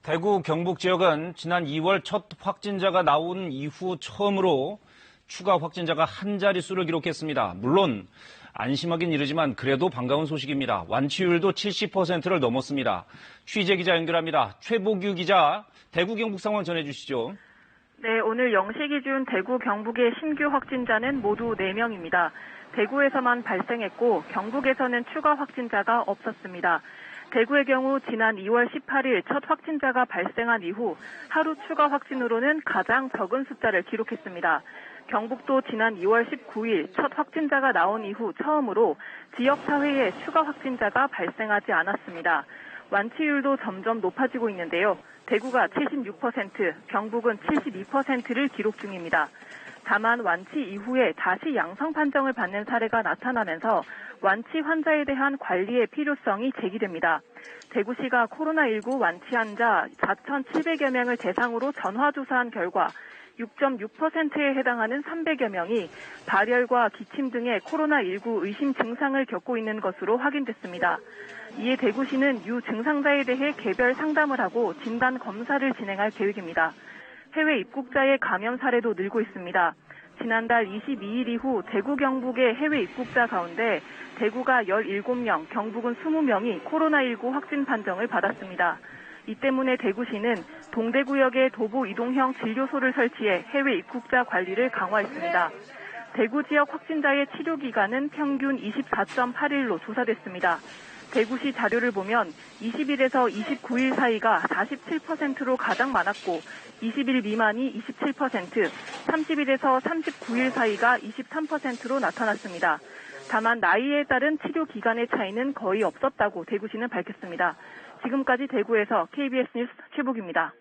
대구 경북 지역은 지난 2월 첫 확진자가 나온 이후 처음으로 추가 확진자가 한 자릿수를 기록했습니다. 물론 안심하긴 이르지만 그래도 반가운 소식입니다. 완치율도 70%를 넘었습니다. 취재 기자 연결합니다. 최보규 기자, 대구 경북 상황 전해주시죠. 네, 오늘 0시 기준 대구 경북의 신규 확진자는 모두 4명입니다. 대구에서만 발생했고 경북에서는 추가 확진자가 없었습니다. 대구의 경우 지난 2월 18일 첫 확진자가 발생한 이후 하루 추가 확진으로는 가장 적은 숫자를 기록했습니다. 경북도 지난 2월 19일 첫 확진자가 나온 이후 처음으로 지역사회에 추가 확진자가 발생하지 않았습니다. 완치율도 점점 높아지고 있는데요. 대구가 76%, 경북은 72%를 기록 중입니다. 다만 완치 이후에 다시 양성 판정을 받는 사례가 나타나면서 완치 환자에 대한 관리의 필요성이 제기됩니다. 대구시가 코로나19 완치 환자 4,700여 명을 대상으로 전화조사한 결과 6.6%에 해당하는 300여 명이 발열과 기침 등의 코로나19 의심 증상을 겪고 있는 것으로 확인됐습니다. 이에 대구시는 유증상자에 대해 개별 상담을 하고 진단 검사를 진행할 계획입니다. 해외 입국자의 감염 사례도 늘고 있습니다. 지난달 22일 이후 대구 경북의 해외 입국자 가운데 대구가 17명, 경북은 20명이 코로나19 확진 판정을 받았습니다. 이 때문에 대구시는 동대구역에 도보 이동형 진료소를 설치해 해외 입국자 관리를 강화했습니다. 대구 지역 확진자의 치료 기간은 평균 24.8일로 조사됐습니다. 대구시 자료를 보면 20일에서 29일 사이가 47%로 가장 많았고 20일 미만이 27%, 30일에서 39일 사이가 23%로 나타났습니다. 다만 나이에 따른 치료 기간의 차이는 거의 없었다고 대구시는 밝혔습니다. 지금까지 대구에서 KBS 뉴스 최복입니다.